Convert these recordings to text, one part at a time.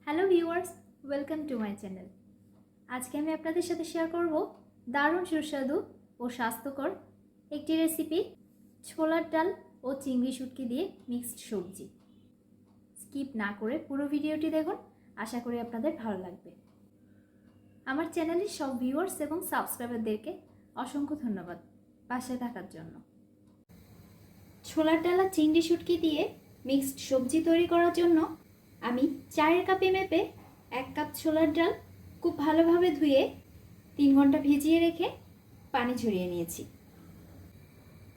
Hello viewers, welcome to my channel. আজকে আমি আপনাদের সাথে শেয়ার করব দারুণ সুস্বাদু ও স্বাস্থ্যকর একটি রেসিপি, ছোলার ডাল ও চিংড়ি শুটকি দিয়ে মিক্সড সবজি। স্কিপ না করে পুরো ভিডিওটি দেখুন, আশা করি আপনাদের ভালো লাগবে। আমার চ্যানেলের সব ভিউয়ার্স এবং সাবস্ক্রাইবারদেরকে অসংখ্য ধন্যবাদ পাশে থাকার জন্য। ছোলার ডাল আর চিংড়ি শুটকি দিয়ে মিক্সড সবজি তৈরি করার জন্য আমি 4 কাপে মেপে 1 কাপ ছোলার ডাল খুব ভালোভাবে ধুয়ে 3 ঘন্টা ভিজিয়ে রেখে পানি ঝরিয়ে নিয়েছি।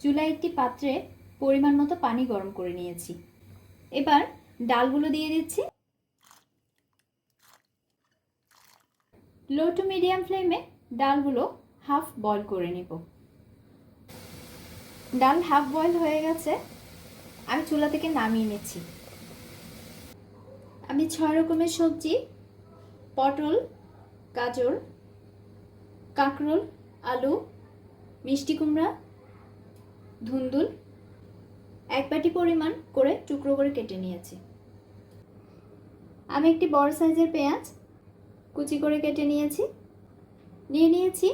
চুলায় একটি পাত্রে পরিমাণ মতো পানি গরম করে নিয়েছি। এবার ডালগুলো দিয়ে দিচ্ছি। লো টু মিডিয়াম ফ্লেমে ডালগুলো হাফ বয়েল করে নেব। ডাল হাফ বয়েল হয়ে গেছে, আমি চুলা থেকে নামিয়ে নিচ্ছি। আমি 6 রকমের সবজি, পটল, গাজর, কাঁকরোল, আলু, মিষ্টি কুমড়া, ধুন্দুল 1 বাটি পরিমাণ করে টুকরো করে কেটে নিয়েছি। আমি একটি বড় সাইজের পেঁয়াজ কুচি করে কেটে নিয়েছি। নিয়েছি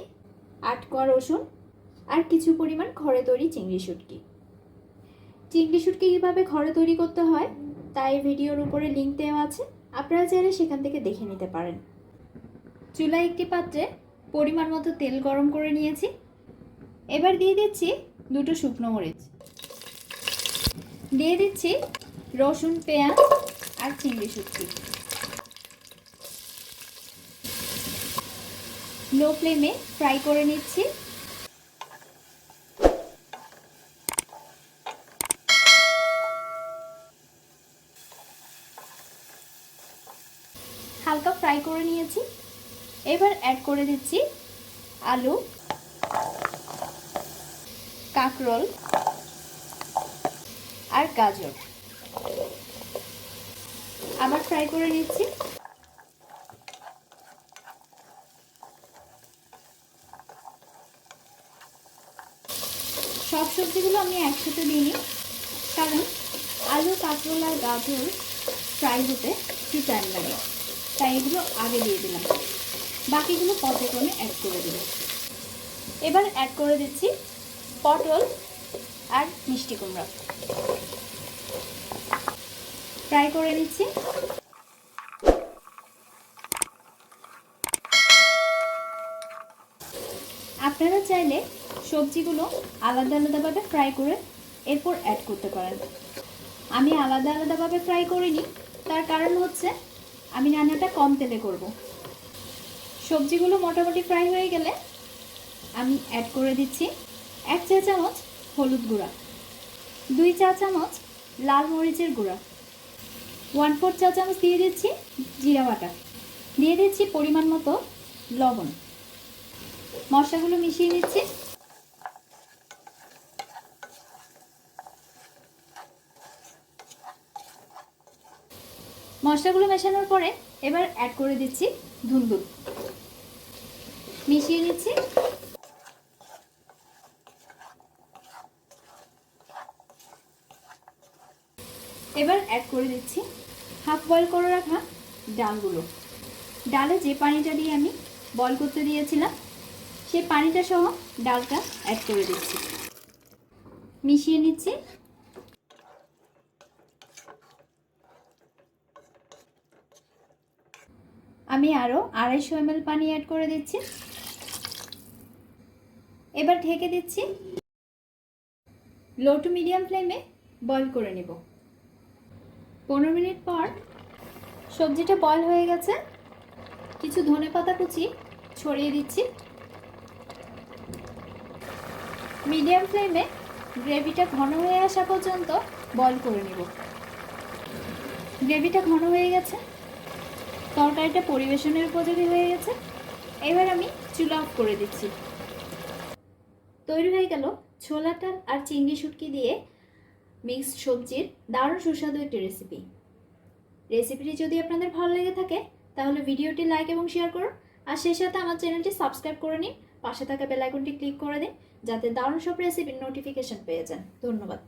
8 কোয়া রসুন আর কিছু পরিমাণ ঘরে তৈরি চিংড়ি শুটকি। চিংড়ি শুটকি কীভাবে ঘরে তৈরি করতে হয় তাই ভিডিওর উপরে লিংক দেওয়া আছে, আপনারা চাইলে সেখান থেকে দেখে নিতে পারেন। চুলায় একটি পাত্রে পরিমাণ মতো তেল গরম করে নিয়েছি। এবার দিয়ে দিচ্ছি 2টো শুকনো মরিচ, দিয়ে দিচ্ছি রসুন, পেঁয়াজ আর চিংড়ি শুটকি। লো ফ্লেমে ফ্রাই করে নিচ্ছি। হালকা ফ্রাই করে নিয়েছি। এবার অ্যাড করে দিচ্ছি আলু, কাঁকরোল আর গাজর। আবার ফ্রাই করে নিচ্ছি। সব সবজিগুলো আমি একসাথে দিইনি, কারণ আলু, কাঁকরোল আর গাজর ফ্রাই হতে একটু টাইম লাগে, তাই এগুলো আগে দিয়ে দিলাম। বাকিগুলো পর্যায়ক্রমে অ্যাড করে দিলাম। এবার অ্যাড করে দিচ্ছি পটল আর মিষ্টি কুমড়া। ফ্রাই করে নিচ্ছি। আপনারা চাইলে সবজিগুলো আলাদা আলাদাভাবে ফ্রাই করে এরপর অ্যাড করতে পারেন। আমি আলাদা আলাদাভাবে ফ্রাই করিনি, তার কারণ হচ্ছে আমি রান্নাটা কম তেলে করব। সবজিগুলো মোটামুটি ফ্রাই হয়ে গেলে আমি অ্যাড করে দিচ্ছি 1 চা চামচ হলুদ গুঁড়া, 2 চা চামচ লাল মরিচের গুঁড়া, 1/4 চা চামচ দিয়ে দিচ্ছি জিরা বাটা, দিয়ে দিচ্ছি পরিমাণ মতো লবণ। মশলাগুলো মিশিয়ে নিচ্ছি। মশলাগুলো মেশানোর পরে এবার অ্যাড করে দিচ্ছি ধুন্দুল, মিশিয়ে নিচ্ছি। এবার অ্যাড করে দিচ্ছি হাফ বয়েল করে রাখা ডালগুলো। ডালে যে পানিটা দিয়ে আমি বয়েল করতে দিয়েছিলাম সেই পানিটা সহ ডালটা অ্যাড করে দিচ্ছি, মিশিয়ে নিচ্ছি। আমি আরও 250 ml পানি অ্যাড করে দিচ্ছি। এবার ঢেকে দিচ্ছি। লো টু মিডিয়াম ফ্লেমে বয়েল করে নেব। 15 মিনিট পর সবজিটা বয়েল হয়ে গেছে। কিছু ধনেপাতা কুচি ছড়িয়ে দিচ্ছি। মিডিয়াম ফ্লেমে গ্রেভিটা ঘন হয়ে আসা পর্যন্ত বয়েল করে নেব। গ্রেভিটা ঘন হয়ে গেছে, তরকারিটা পরিবেশনের উপযোগী হয়ে গেছে। এবার আমি চুলা অফ করে দিচ্ছি। তৈরি হয়ে গেল ছোলার ডাল আর চিংড়ি শুটকি দিয়ে মিক্সড সবজির দারুণ সুস্বাদু একটি রেসিপি। রেসিপিটি যদি আপনাদের ভালো লেগে থাকে তাহলে ভিডিওটি লাইক এবং শেয়ার করুন, আর সেই সাথে আমার চ্যানেলটি সাবস্ক্রাইব করে নিন। পাশে থাকা বেল আইকনটি ক্লিক করে দিন যাতে দারুণ সব রেসিপির নোটিফিকেশন পেয়ে যান। ধন্যবাদ।